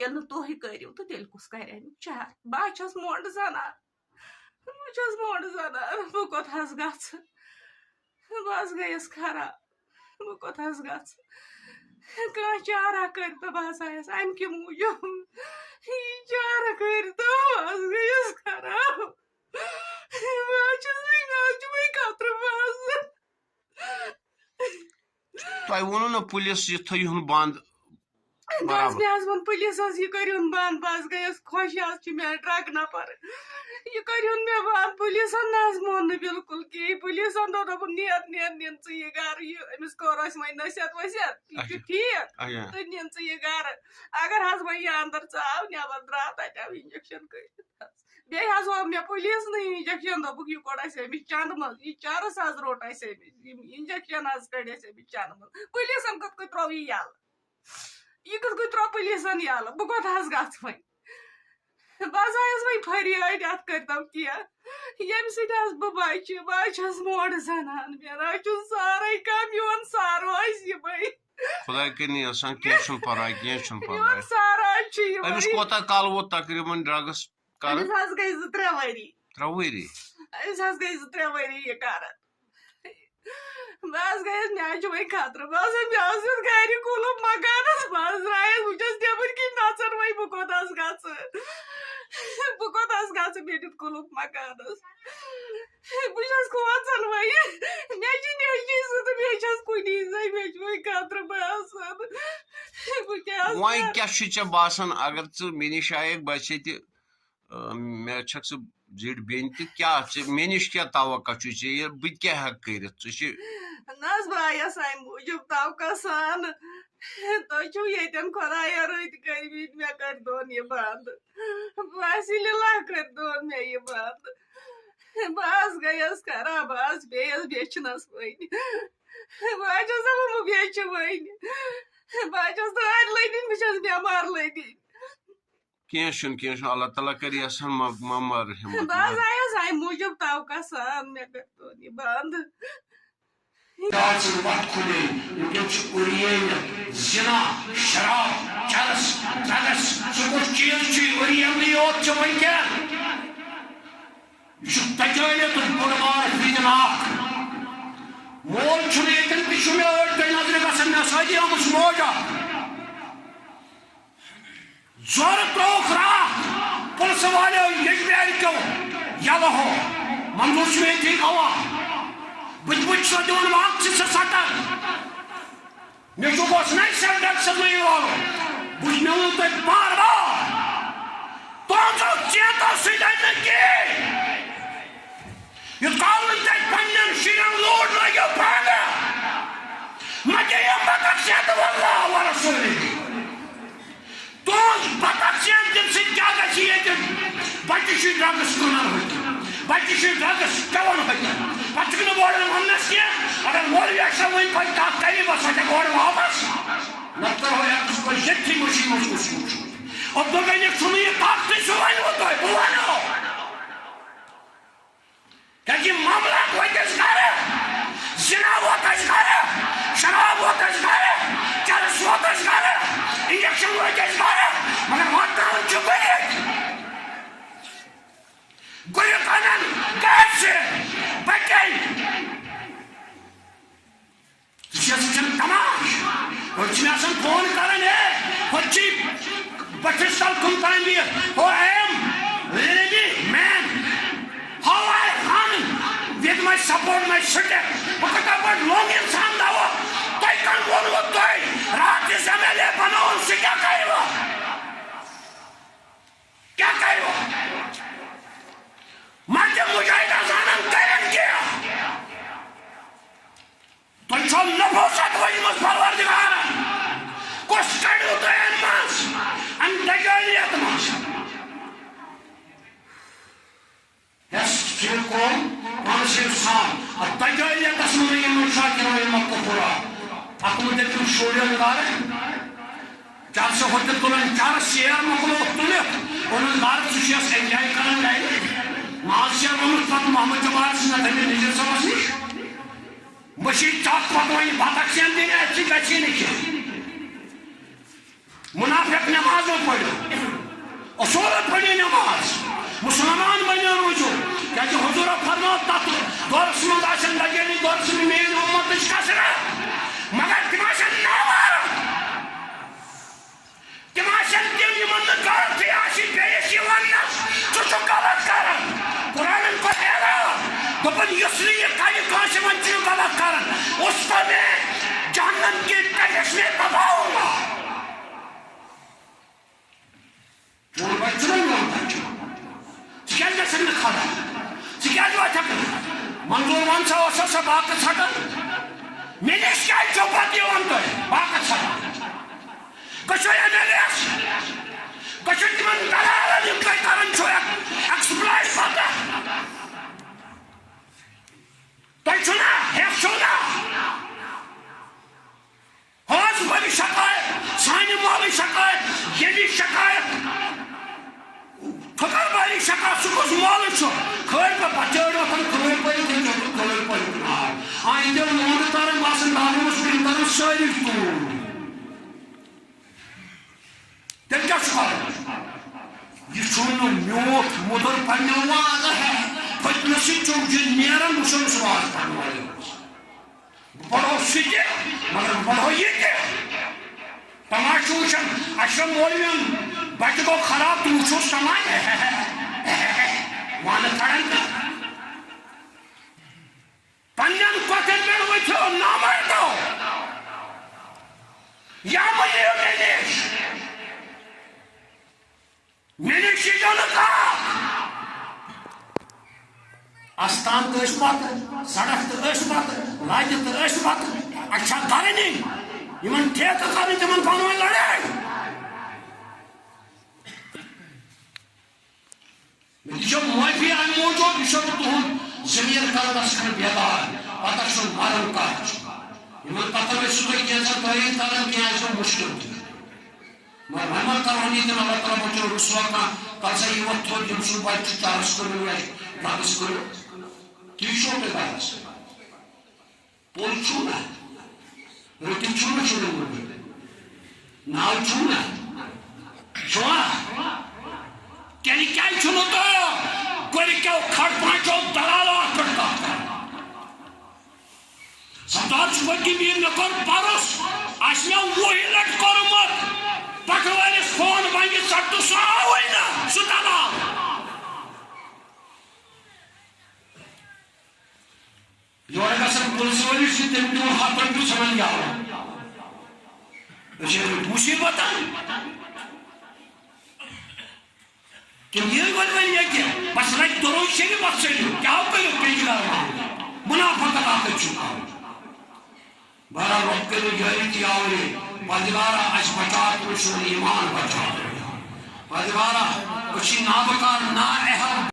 ییٚلہِ نہٕ تُہۍ کٔرِو تہٕ تیٚلہِ کُس کَرِ اَمیُک چار بہٕ چھَس مونٛڈٕ زنان بہٕ کوٚت حظ گژھٕ بہٕ حظ گٔیَس خراب بہٕ کوٚت حظ گژھٕ کانٛہہ چارا کٔرۍتو بہٕ حظ آیَس اَمہِ کہِ موٗجوٗب یہِ چارا کٔرۍتو بہٕ حظ گٔیَس خراب بہٕ حظ چھَس مےٚ حظ چھُ وۄنۍ خطرٕ باسان تۄہہِ ووٚنوُ نا پُلیٖس یہِ تھٲیہُن بنٛد مےٚ حظ ووٚن پُلیٖسَس یہِ کٔرِہُن بنٛد بہٕ حظ گٔیَس خۄش حظ چھِ مےٚ ٹرٛک نفر یہِ کٔرِہُن مےٚ بنٛد پُلیٖسَن نہ حظ مون نہٕ بِلکُل کِہیٖنۍ پُلیٖسَن دوٚپ دوٚپُن نیر نِن ژٕ یہِ گَرٕ یہِ أمِس کوٚر اَسہِ وۄنۍ نصیحت ؤصیحت یہِ چھُ ٹھیٖک تہٕ نِن ژٕ یہِ گَرٕ اگر حظ وۄنۍ یہِ اندر ژاو نٮ۪بر درٛاو تَتہِ آو اِنجَکشَن کٔرِتھ حظ بیٚیہِ حظ ہوو مےٚ پُلیٖسنٕے اِنجَکشَن دوٚپُکھ یہِ کوٚڑ اَسہِ أمِس چَندٕ منٛز یہِ چرٕس حظ روٚٹ اَسہِ أمِس یِم اِنجَکشَن حظ کٔڑۍ اَسہِ أمِس چَندٕ منٛز پُلیٖسَن کِتھ کٔنۍ ترٛوو یہِ یَلہٕ یہِ کِتھ کٔنۍ ترٛوو پُلیٖسَن یَلہٕ بہٕ کوٚت حظ گژھٕ وۄنۍ بہٕ حظ آیَس وۄنۍ فریٲدۍ اَتھ کٔرۍتو کینٛہہ ییٚمہِ سۭتۍ حظ بہٕ بَچہٕ بہٕ حظ چھَس مونٛڈٕ زنان مےٚ نہ حظ چھُ سارے کانٛہہ میون سارو آسہِ یِمَے خۄداے کٔرِنۍ احسان کینٛہہ چھُنہٕ پرواے کینٛہہ چھُنہٕ میون پرواے سارا حظ چھُ یِمَے أمِس کوتاہ کال ووت تقریٖباً ڈرٛگٕس کران أمِس حظ گٔے 2-3 ؤری 3 ؤری أمِس حظ گٔے 2-3 ؤری یہِ کران بہٕ حظ گٔیَس مےٚ حظ چھُ وۄنۍ خطرٕ مےٚ حظ دیُت گرِ کُلُپ مکانس بہٕ حظ درٛایَس بہٕ چھَس نیٚبٕرۍ کِنۍ نژان وۄنۍ بہٕ کوٚت حظ گژھٕ مےٚ دیُت کُلُپ مکانس بہٕ چھَس کھوژان وۄنۍ مےٚ چھِ نیٚچی زٕ تہٕ بیٚیہِ چھَس کُنی زَنہِ مےٚ چھُ وۄنۍ خطرٕ باسان بہٕ کیٛاہ وۄنۍ کیٛاہ چھُ ژےٚ باسان اگر ژٕ مےٚ نِش آیکھ بہٕ چھے تہِ مےٚ چھکھ ژٕ زِٹھ بیٚنہِ تہِ کیٛاہ ژےٚ مےٚ نِش کیٛاہ توقع چھُے ژےٚ یہِ بہٕ تہِ کیٛاہ ہٮ۪کہٕ کٔرِتھ ژٕ چھِ نہ حظ بہٕ آیَس اَمہِ موٗجوٗب توقع سان تُہۍ چھِو ییٚتٮ۪ن خۄدایا رٔتۍ کٔرۍمٕتۍ مےٚ کٔرۍتون یہِ بنٛد وسیٖلہ کٔرۍتون مےٚ یہِ بنٛد بہٕ حظ گٔیَس خراب بہٕ حظ پیٚیَس بیچھنَس وۄنۍ بہٕ حظ چھَس دَپان بہٕ بیچھِ وۄنۍ بہٕ حظ چھَس دٲرۍ لٔنِنۍ بہٕ چھَس بٮ۪مار لٔنِنۍ کینٛہہ چھُنہٕ اللہ تعالیٰ کَرِ احسان مہ مار ہِمت بہٕ حظ آیَس اَمہِ موٗجوٗب توقع سان مےٚ کٔرۍتون یہِ بنٛد زنا شراب چرس ڈرگس سُہ کُس چیٖز چھُ اُریلٕے یوت چھُ وٕنکٮ۪ن یہِ چھُ تجٲلیتُک بوٚڑ بار فِتنہٕ اکھ مول چھُنہٕ ییٚتٮ۪ن تہِ چھُ مےٚ أڑۍ دۄہ نظرِ گژھان مےٚ سۭتۍ آمٕژ موج اکھ زورٕ ترٛووُکھ راتھ پُلسہٕ والیو یجبیارِ کیو یلہٕ ہو منظوٗر چھُ ییٚتی گواہ بہٕ چھُس سۄ دِوان وق ژٕ چھِ سٹن مےٚ چھُ گوٚژھ نَے سینٹٮ۪کسَس منٛز یِوان بہٕ مےٚ ووٚن تۄہہِ بار بار تُہنٛزو چیتو سۭتۍ آیہِ نہٕ کِہیٖنۍ یوٚت کال نہٕ تۄہہِ پنٛنٮ۪ن شُرٮ۪ن لوٗڈ لٲگِو پانہٕ مہ دِیِو بَکَسِیت واللہ ورسوٗلہِ تُہُنٛز بَکَسِیت دِنہٕ سۭتۍ کیٛاہ گژھِ ییٚتہِ بَچہِ چھِ ڈرٛگٕس کٕنان ہوٚتہِ بَچہِ چھِ ڈرٛگٕس چٮ۪وان ہوٚتہِ پَتہٕ چھُکھ نہٕ بورڈَن وَننَس کینٛہہ اگر مولوی اشرف وۄنۍ پَتہٕ کَتھ کَرِ بہٕ سۄ چھَکھ اورٕ واپس نَتہٕ کَرہو یَتَس پٮ۪ٹھ ییٚتھی مٔشیٖد منٛز کُس عبدالغنی چھُنہٕ یہِ کَتھ تہِ سُہ وَنوٕ تۄہہِ بہٕ وَنو کیٛازِ یہِ معاملات وٲتۍ اَسہِ گَرٕ زِنا ووت اَسہِ گَرٕ شراب ووت اَسہِ گَرٕ چرس ووت اَسہِ گَرٕ اِنجَکشَن وٲتۍ اَسہِ گَرٕ مگر واتناوان چھِ گُرِک گُرِک اَنان گاسہِ بَچَے ژٕ چھَکھ تماش أڑۍ چھِ مےٚ آسان فون کَران ہے ہُتہِ چھِ بٔٹھِس تَل کٕم تام بِہِتھ ہو ایم لیڈی مین ہاو آی ہن with my support my stick بہٕ کِتھٕ پٲٹھۍ لوٚگ اِنسان دَوا تۄہہِ کٔمۍ ووٚنوٕ تۄہہِ راتھ یُس ایم ایل اے بنووُن سُہ کیٛاہ کَرِوٕ کیٛاہ کَرِوٕ ما تِم مُجاہِد آسانن کَرن کینٛہہ تۄہہِ چھو نفوٗست ؤجمٕژ پروردِگارن کُس کٔڑِو تُہۍ اَمہِ منٛز اَمہِ دجٲلیت منٛز یس ٹھیٖک کوٚر پانَس ییٚلہِ سان اَتھ دجٲلیتس منٛز یِمن شاکِرو یِمن کُپوٗرا اَتھ منٛز دِتِم شُرٮ۪ن گرٕ چرسہٕ ہوٚتہِ تُلان چرس شیر مۄکلووُکھ تُلِتھ اوٚنُن گرٕ ژٕ چھُ یَس اٮ۪نجاے کران گرِ ماز چھِ روٚنمُت پتہٕ محمد جمال سٕنٛز تٔمِس نِجر صٲبس نِش مٔشیٖد چَتھ پتہٕ وۄنۍ بَتَکھ سٮ۪ن دِنہِ اَتہِ گژھی نہٕ کینٛہہ منافق نماز میں پڑھو اصولت پڑھی نماز مسلمان بنو روزو کیا کہ حضور فرماؤ تک دورس مند آسن لگے دورس میں مین امت کثرت مگر تماشن نوار تماشن تم یمن غلطی آسی بیس ونس ژٕ غلط کران قرآن کو حیران دپن یس نہٕ یہ کرِ کٲنٛسہِ وۄنۍ چھُ غلط کران اس کو میں جہنم کی تجس میں دباؤں گا چور بچ کیا گھن کھڑا کیا منظور ون سا سا باقی ژھٹان مے نش کیا چوپت دِوان تُہۍ باقی ژھٹان کشو ایس کشو تمن دلالن یم تُہۍ کران چھو ایکسپلائٹ پتہ تُہۍ چھو نا ہیٚکھ چھو نا حوض بڑی شکایت سانہِ مالٕچ شکایت ییٚلہِ شکایت فکر باری شکا سکوز مال چھو کھوئی پا بچڑ وطن کھوئی پایی کھوئی پایی آئی دے موند تارن باسن دارن مسکرین تارن ساری تو تیل کیا شکار یہ چھوڑنو میوت مدر پڑھنے واز ہے پتنسی چوک جن نیرن مسلم سواز پڑھنے والے بڑھو سیجے مگر بڑھو یہ کے تماشوشن اشرف مولوی بچہ گو خراب تو وچھو سماج وان کھڑن پنن کتن میں وچھو نامردو یا ملیو منش جو لکھا استان تو اس بات سڑک تو اس بات لاج تو اس بات اچھا کرنی یمن ٹھیک کرنی تمن پانوان لڑے جو معافی آن موجود بشو تہن زمین کردس کر بیدار پتہ چھو مارن کاج یمن پتہ میں سوئی کیسا تحریر کرن کیا ایسا مشکل تھی میں رحمت کرانی تھی اللہ تعالیٰ بچو رسوا کا کلسا یہ وقت ہو جن سو بائی چارس کرو ہے کاغذ کرو تیشو پہ کاغذ پول چھونا روٹی چھونا چھونا ہوگی ناو چھونا چھونا کیلی کیا چھونا تو کوئی کیا کھڑ پانچو دلالو آکڑتا سردار چوکی میر نکر پارس آشنا وہی لٹ کرو مت پکوالی فون بانگی سٹو سا ہوئی نا سٹانا جو ہے سب پولیس والی سے تم ہاتھ پر کیوں سمجھ گیا اسے مصیبت ہے کہ یہ بلوئی ہے کیا بس لائک دروئی شیری بات سے لو کیا ہو پہلو پیج لارا منافقت آتے چکا بارا رب کے لئے جائے کیا ہوئے پادگارا اس بچات کو شون ایمان بچات پادگارا کچھ نابکار نا احب